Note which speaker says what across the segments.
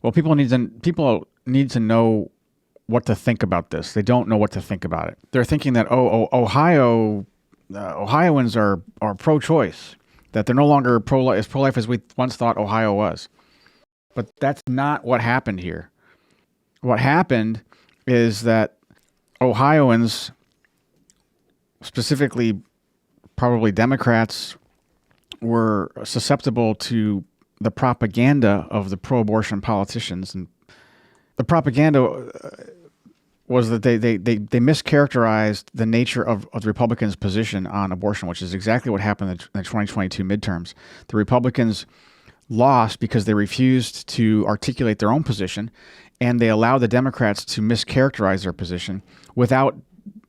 Speaker 1: Well, people need to know what to think about this. They don't know what to think about it. They're thinking that Ohioans are pro-choice, that they're no longer pro-life as we once thought Ohio was. But that's not what happened here. What happened is that Ohioans, specifically probably Democrats, were susceptible to the propaganda of the pro-abortion politicians. And the propaganda was that they mischaracterized the nature of the Republicans' position on abortion, which is exactly what happened in the 2022 midterms. The Republicans lost because they refused to articulate their own position, and they allowed the Democrats to mischaracterize their position without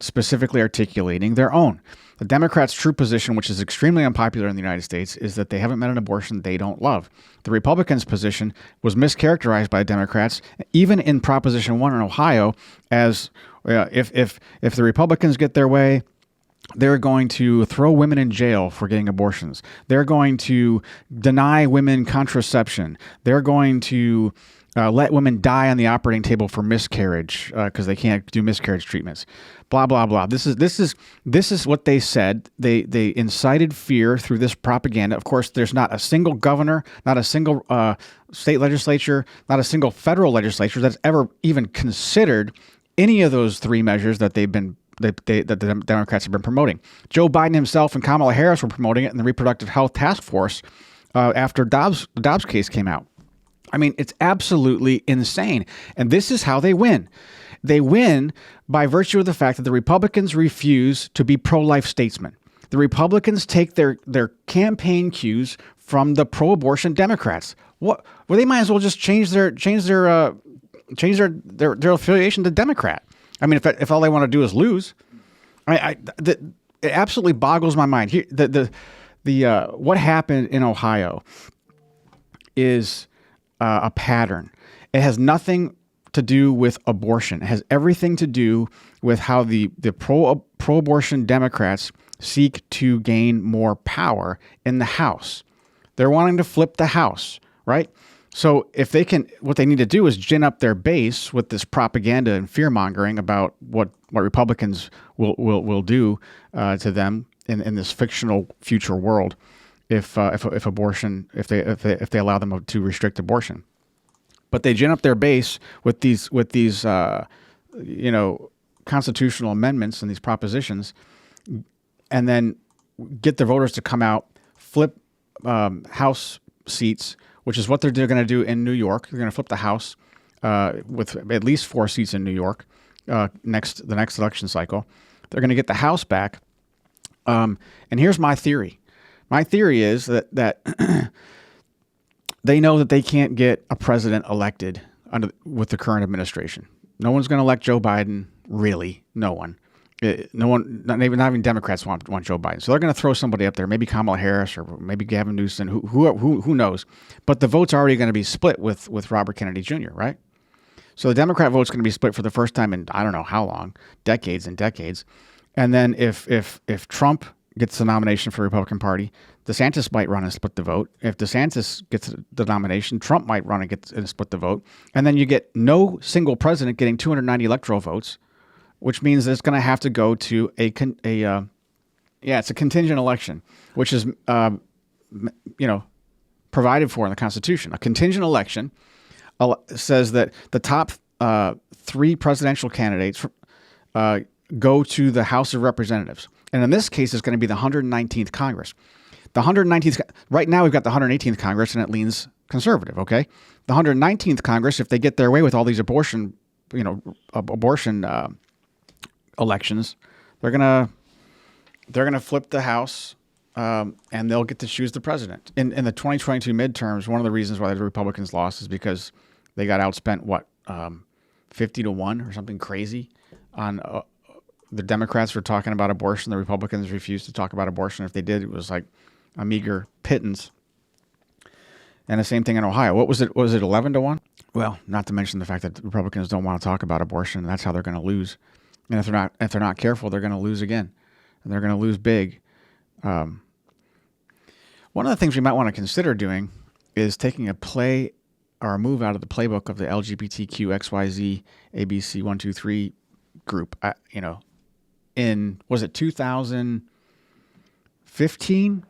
Speaker 1: specifically articulating their own. The Democrats' true position, which is extremely unpopular in the United States, is that they haven't met an abortion they don't love. The Republicans' position was mischaracterized by Democrats, even in Proposition 1 in Ohio, as if the Republicans get their way, they're going to throw women in jail for getting abortions. They're going to deny women contraception. They're going to let women die on the operating table for miscarriage because they can't do miscarriage treatments. Blah blah blah. This is what they said. They incited fear through this propaganda. Of course, there's not a single governor, not a single state legislature, not a single federal legislature that's ever even considered any of those three measures that that the Democrats have been promoting. Joe Biden himself and Kamala Harris were promoting it in the Reproductive Health Task Force after the Dobbs case came out. I mean, it's absolutely insane. And this is how they win. They win by virtue of the fact that the Republicans refuse to be pro-life statesmen. The Republicans take their campaign cues from the pro-abortion Democrats. Well, they might as well just change their affiliation to Democrat. I mean, if all they want to do is lose, it absolutely boggles my mind. Here, what happened in Ohio is a pattern. It has nothing to do with abortion. It has everything to do with how the pro-abortion Democrats seek to gain more power in the House. They're wanting to flip the House, right? So if they can, what they need to do is gin up their base with this propaganda and fear mongering about what Republicans will do to them in this fictional future world if they allow them to restrict abortion. But they gin up their base with these constitutional amendments and these propositions, and then get the voters to come out, flip House seats, which is what they're going to do in New York. They're going to flip the House with at least 4 seats in New York the next election cycle. They're going to get the House back. And here's my theory. My theory is that they know that they can't get a president elected with the current administration. No one's going to elect Joe Biden, really. No one. No one, not even Democrats want Joe Biden. So they're going to throw somebody up there, maybe Kamala Harris or maybe Gavin Newsom, who knows. But the vote's already going to be split with Robert Kennedy Jr., right? So the Democrat vote's going to be split for the first time in I don't know how long, decades and decades. And then if Trump gets the nomination for the Republican Party, DeSantis might run and split the vote. If DeSantis gets the nomination, Trump might run and split the vote. And then you get no single president getting 290 electoral votes, which means that it's going to have to go to it's a contingent election, which is provided for in the Constitution. A contingent election says that the top 3 presidential candidates go to the House of Representatives. And in this case, it's going to be the 119th Congress. The 119th, right now we've got the 118th Congress and it leans conservative, okay? The 119th Congress, if they get their way with all these abortion elections, they're gonna flip the House and they'll get to choose the president. In the 2022 midterms, one of the reasons why the Republicans lost is because they got outspent 50-1 or something crazy on the Democrats were talking about abortion. The Republicans refused to talk about abortion. If they did, it was like a meager pittance. And the same thing in Ohio. What was it? Was it 11-1? Well, not to mention the fact that the Republicans don't want to talk about abortion. And that's how they're going to lose. And if they're not careful, they're going to lose again, and they're going to lose big. One of the things we might want to consider doing is taking a play or a move out of the playbook of the LGBTQ XYZ ABC 123 group. Was it 2015?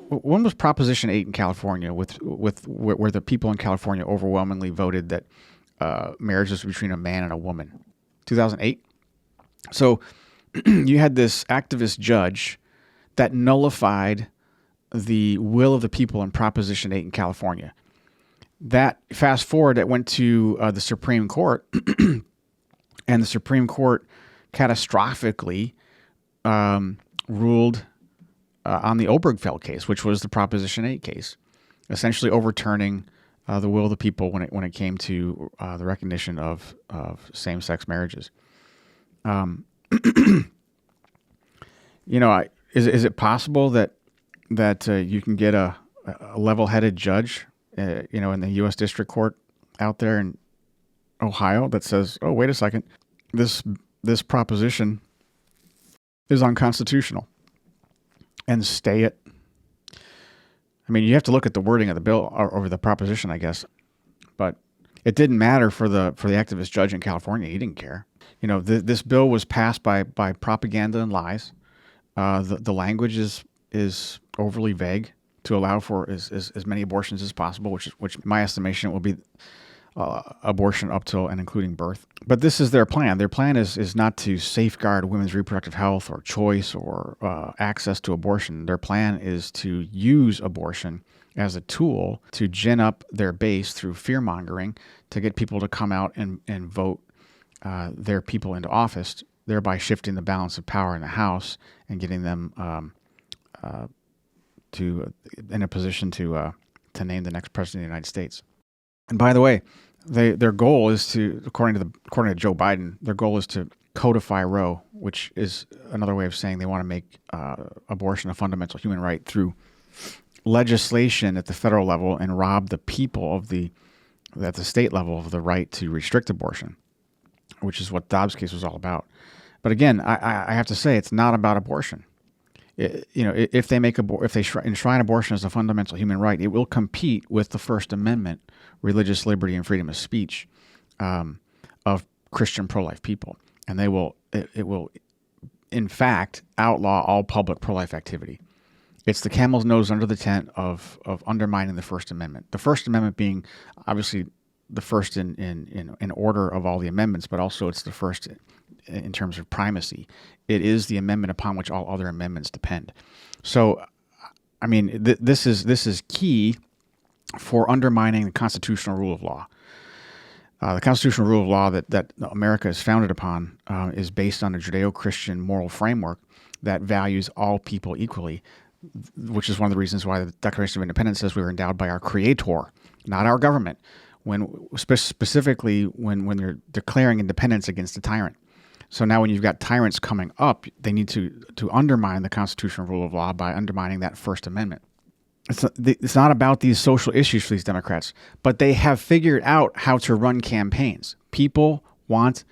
Speaker 1: When was Proposition 8 in California with where the people in California overwhelmingly voted that marriage was between a man and a woman? 2008. So you had this activist judge that nullified the will of the people in Proposition 8 in California. That, fast forward, it went to the Supreme Court, and the Supreme Court catastrophically ruled on the Obergefell case, which was the Proposition 8 case, essentially overturning the will of the people when it came to the recognition of same-sex marriages. Is it possible that you can get a level-headed judge, in the U.S. District Court out there in Ohio that says, "Oh, wait a second, this proposition is unconstitutional," and stay it? I mean, you have to look at the wording of the bill or the proposition, I guess, but it didn't matter for the activist judge in California. He didn't care. This bill was passed by propaganda and lies. The language is overly vague to allow for as many abortions as possible, which in my estimation will be abortion up till and including birth. But this is their plan. Their plan is not to safeguard women's reproductive health or choice or access to abortion. Their plan is to use abortion as a tool to gin up their base through fear-mongering to get people to come out and vote their people into office, thereby shifting the balance of power in the House and getting them in a position to name the next president of the United States. And by the way, their goal is to, according to Joe Biden, their goal is to codify Roe, which is another way of saying they want to make abortion a fundamental human right through legislation at the federal level and rob the people at the state level of the right to restrict abortion, which is what Dobbs' case was all about. But again, I have to say, it's not about abortion. If they enshrine abortion as a fundamental human right, it will compete with the First Amendment, religious liberty and freedom of speech of Christian pro-life people, and it will, in fact, outlaw all public pro-life activity. It's the camel's nose under the tent of undermining the First Amendment. The First Amendment being obviously the first in order of all the amendments, but also it's the first in terms of primacy. It is the amendment upon which all other amendments depend. So, I mean, this is key for undermining the constitutional rule of law. The constitutional rule of law that America is founded upon is based on a Judeo-Christian moral framework that values all people equally, which is one of the reasons why the Declaration of Independence says we were endowed by our Creator, not our government, specifically when they're declaring independence against a tyrant. So now when you've got tyrants coming up, they need to undermine the constitutional rule of law by undermining that First Amendment. It's not about these social issues for these Democrats, but they have figured out how to run campaigns. People want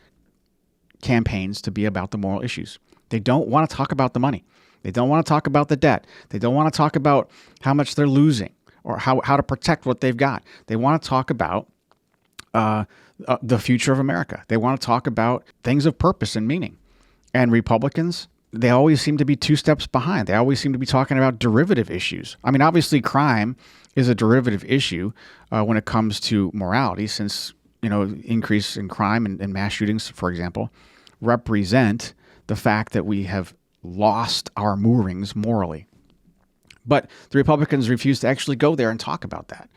Speaker 1: campaigns to be about the moral issues. They don't want to talk about the money. They don't want to talk about the debt. They don't want to talk about how much they're losing or how to protect what they've got. They want to talk about the future of America. They want to talk about things of purpose and meaning. And Republicans, they always seem to be two steps behind. They always seem to be talking about derivative issues. I mean, obviously, crime is a derivative issue when it comes to morality, since increase in crime and mass shootings, for example, represent the fact that we have lost our moorings morally. But the Republicans refuse to actually go there and talk about that.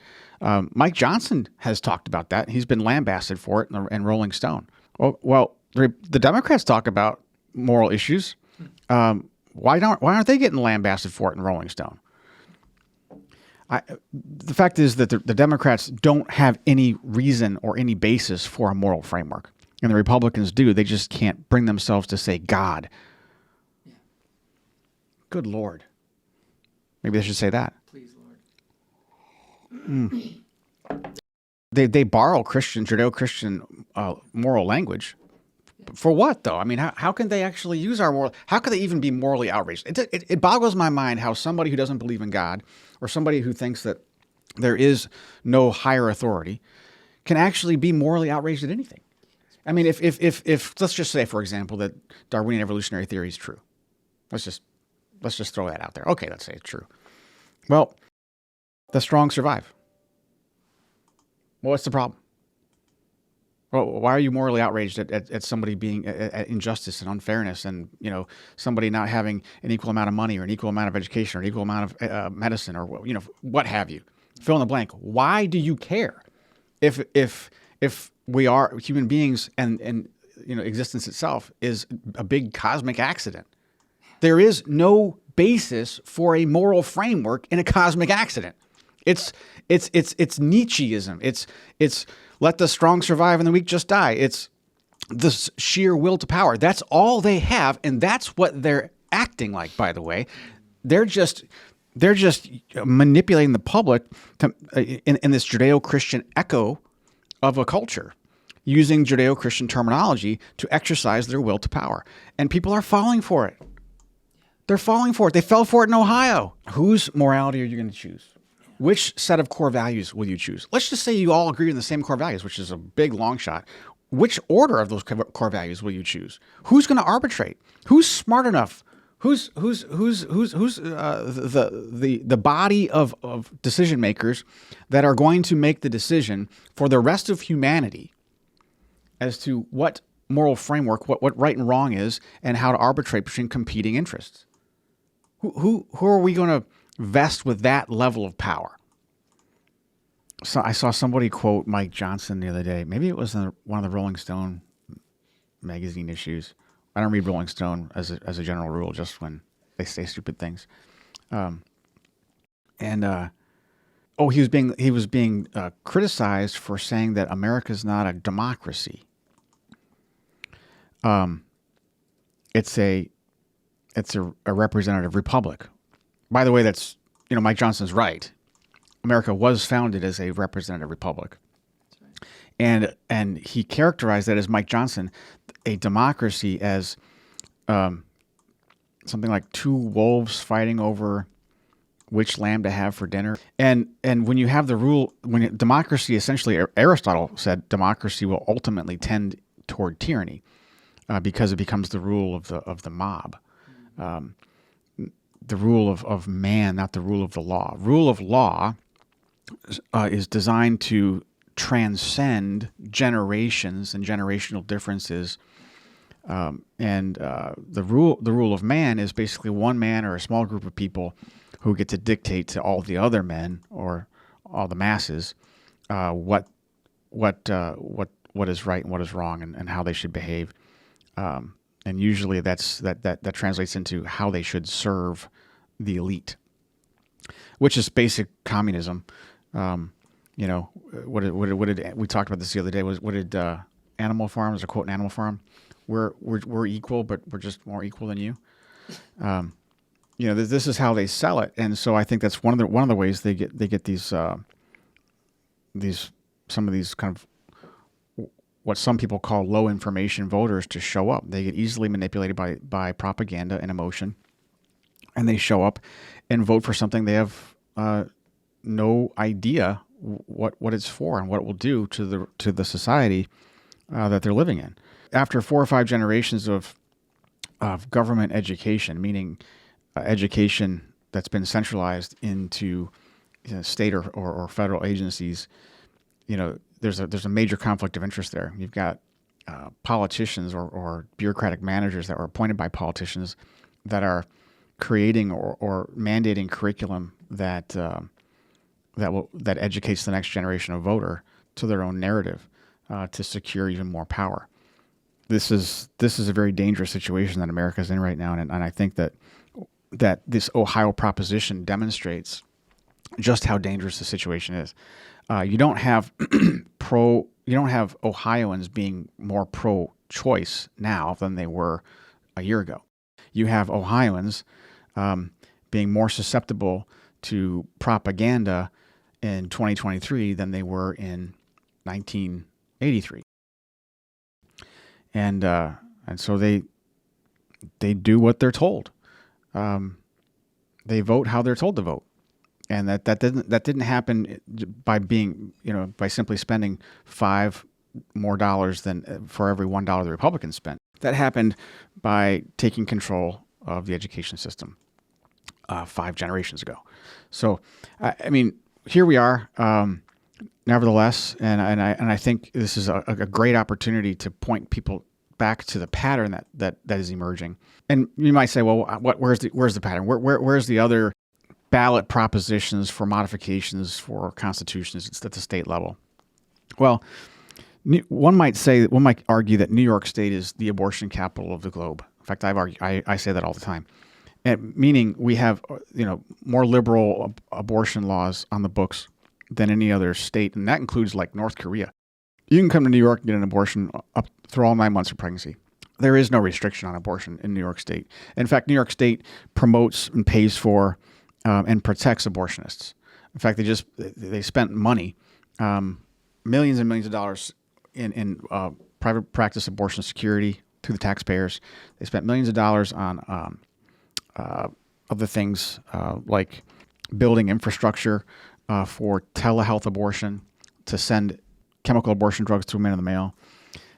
Speaker 1: Mike Johnson has talked about that. He's been lambasted for it in Rolling Stone. Oh, well, the Democrats talk about moral issues. Why aren't they getting lambasted for it in Rolling Stone? The fact is that the Democrats don't have any reason or any basis for a moral framework, and the Republicans do. They just can't bring themselves to say God. Yeah. Good Lord. Maybe they should say that.
Speaker 2: Please, Lord.
Speaker 1: They borrow Judeo-Christian moral language. For what, though? I mean, how can they actually use our moral? How could they even be morally outraged? It boggles my mind how somebody who doesn't believe in God, or somebody who thinks that there is no higher authority, can actually be morally outraged at anything. I mean, if let's just say, for example, that Darwinian evolutionary theory is true. Let's just throw that out there. Okay, let's say it's true. Well, the strong survive. Well, what's the problem? Well, why are you morally outraged at somebody being at injustice and unfairness, and somebody not having an equal amount of money or an equal amount of education or an equal amount of medicine or what have you? Fill in the blank. Why do you care if we are human beings and existence itself is a big cosmic accident? There is no basis for a moral framework in a cosmic accident. It's Nietzscheism. It's let the strong survive and the weak just die. It's this sheer will to power. That's all they have, and that's what they're acting like. By the way, they're just manipulating the public in this Judeo-Christian echo of a culture, using Judeo-Christian terminology to exercise their will to power, and people are falling for it. They're falling for it. They fell for it in Ohio. Whose morality are you going to choose? Which set of core values will you choose? Let's just say you all agree on the same core values, which is a big long shot. Which order of those core values will you choose? Who's going to arbitrate? Who's smart enough? Who's the body of decision makers that are going to make the decision for the rest of humanity as to what moral framework, what right and wrong is, and how to arbitrate between competing interests? Who are we going to vest with that level of power? So I saw somebody quote Mike Johnson the other day. Maybe it was in one of the Rolling Stone magazine issues. I don't read Rolling Stone as a general rule, just when they say stupid things. He was being criticized for saying that America's not a democracy. It's a representative republic. By the way, that's Mike Johnson's right. America was founded as a representative republic. Right. And he characterized that as Mike Johnson, a democracy, as something like two wolves fighting over which lamb to have for dinner. And when you have the rule, democracy, essentially, Aristotle said democracy will ultimately tend toward tyranny because it becomes the rule of the mob. The rule of man, not the rule of the law. Rule of law is designed to transcend generations and generational differences, and the rule of man is basically one man or a small group of people who get to dictate to all the other men or all the masses what is right and what is wrong, and how they should behave. And usually that translates into how they should serve the elite, which is basic communism. What did we talked about this the other day? What did Animal Farm? There's a quote in Animal Farm: "We're equal, but we're just more equal than you." This is how they sell it, and so I think that's one of the ways they get these some of these kind of what some people call low information voters to show up. They get easily manipulated by propaganda and emotion, and they show up and vote for something they have no idea what it's for and what it will do to the society that they're living in. After 4 or 5 generations of government education, meaning education that's been centralized into state or federal agencies, there's a major conflict of interest there. You've got politicians or bureaucratic managers that were appointed by politicians that are creating or mandating curriculum that educates the next generation of voter to their own narrative to secure even more power. This is a very dangerous situation that America's in right now, and I think that this Ohio proposition demonstrates just how dangerous the situation is. You don't have Ohioans being more pro-choice now than they were a year ago. You have Ohioans being more susceptible to propaganda in 2023 than they were in 1983, and so they do what they're told. They vote how they're told to vote. and that didn't happen by by simply spending $5 more than for every $1 the Republicans spent. That happened by taking control of the education system 5 generations ago. So, I mean, here we are. Nevertheless, and I think this is a great opportunity to point people back to the pattern that is emerging. And you might say, well, where's the pattern? Where's the other ballot propositions for modifications for constitutions at the state level? Well, one might argue that New York State is the abortion capital of the globe. In fact, I say that all the time. Meaning we have more liberal abortion laws on the books than any other state, and that includes like North Korea. You can come to New York and get an abortion up through all 9 months of pregnancy. There is no restriction on abortion in New York State. In fact, New York State promotes and pays for and protects abortionists. In fact, they spent money, millions and millions of dollars in private practice abortion security to the taxpayers. They spent millions of dollars on other things like building infrastructure for telehealth abortion to send chemical abortion drugs to women in the mail.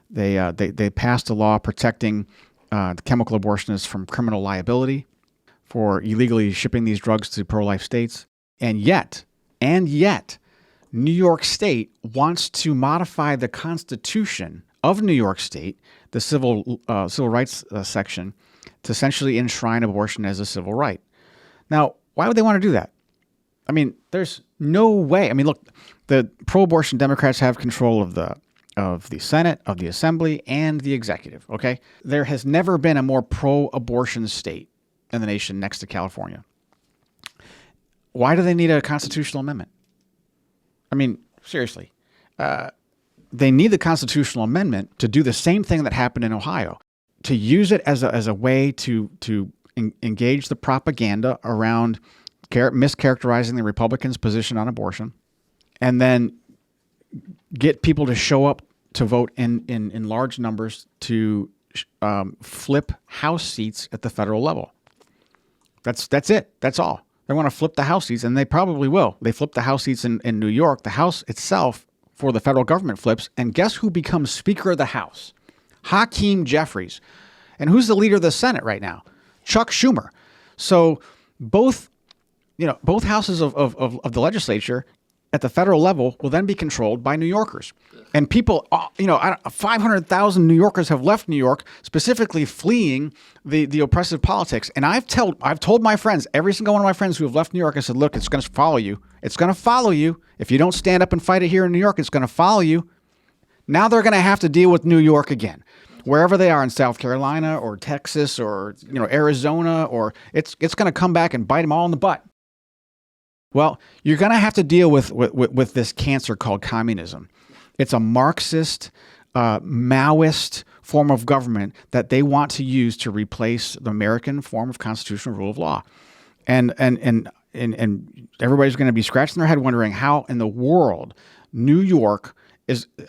Speaker 1: They passed a law protecting the chemical abortionists from criminal liability for illegally shipping these drugs to pro-life states. And yet, New York State wants to modify the Constitution of New York State, the civil rights section, to essentially enshrine abortion as a civil right. Now, why would they want to do that? I mean, there's no way. I mean, look, the pro-abortion Democrats have control of the Senate, of the Assembly, and the executive, okay? There has never been a more pro-abortion state in the nation next to California. Why do they need a constitutional amendment? I mean, seriously. They need the constitutional amendment to do the same thing that happened in Ohio, to use it as a way to engage the propaganda around mischaracterizing the Republicans' position on abortion, and then get people to show up to vote in large numbers to flip House seats at the federal level. That's it. That's all. They want to flip the House seats, and they probably will. They flip the House seats in New York. The House itself for the federal government flips, and guess who becomes Speaker of the House? Hakeem Jeffries. And who's the leader of the Senate right now? Chuck Schumer. So both houses of the legislature at the federal level will then be controlled by New Yorkers. And people, 500,000 New Yorkers have left New York, specifically fleeing the oppressive politics. And I've told my friends, every single one of my friends who have left New York, I said, look, it's going to follow you. It's going to follow you. If you don't stand up and fight it here in New York, it's going to follow you. Now they're going to have to deal with New York again. Wherever they are in South Carolina or Texas or Arizona, or it's going to come back and bite them all in the butt. Well, you're going to have to deal with this cancer called communism. It's a Marxist, Maoist form of government that they want to use to replace the American form of constitutional rule of law. And everybody's going to be scratching their head wondering how in the world New York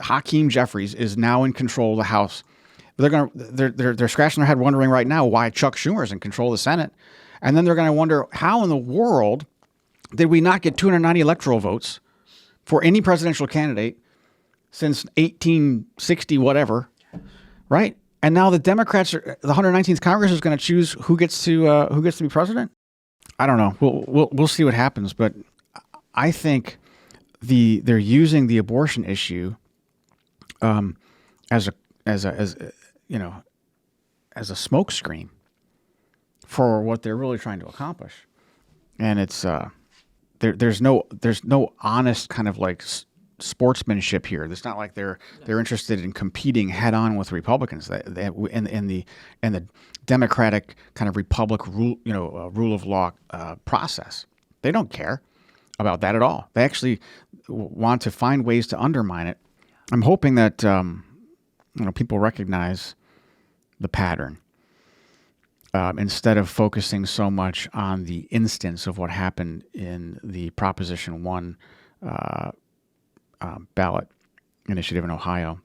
Speaker 1: Hakeem Jeffries is now in control of the House. They're scratching their head wondering right now why Chuck Schumer is in control of the Senate. And then they're going to wonder how in the world did we not get 290 electoral votes for any presidential candidate since 1860 whatever, right? And now the Democrats, the 119th Congress is going to choose who gets to be president. I don't know. We'll see what happens, but I think they're using the abortion issue as a smokescreen for what they're really trying to accomplish, and it's there's no honest kind of like sportsmanship here. It's not like they're interested in competing head on with Republicans. They in the democratic kind of republic rule of law process. They don't care about that at all. They actually want to find ways to undermine it. I'm hoping that people recognize the pattern instead of focusing so much on the instance of what happened in the Proposition 1 ballot initiative in Ohio.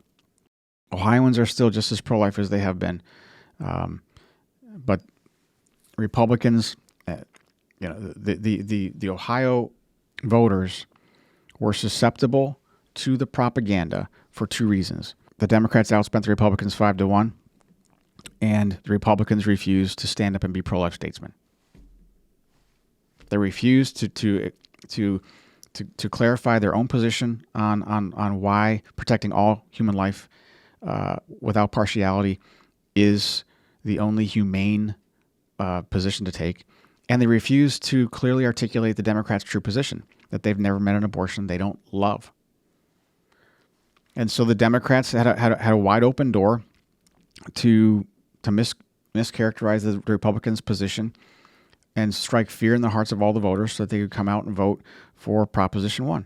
Speaker 1: Ohioans are still just as pro-life as they have been, but Republicans, the Ohio voters were susceptible to the propaganda for two reasons. The Democrats outspent the Republicans 5-1, and the Republicans refused to stand up and be pro-life statesmen. They refused to clarify their own position on why protecting all human life without partiality is the only humane position to take. And they refused to clearly articulate the Democrats' true position, that they've never met an abortion they don't love. And so the Democrats had a wide open door to mischaracterize the Republicans' position and strike fear in the hearts of all the voters so that they could come out and vote for Proposition 1.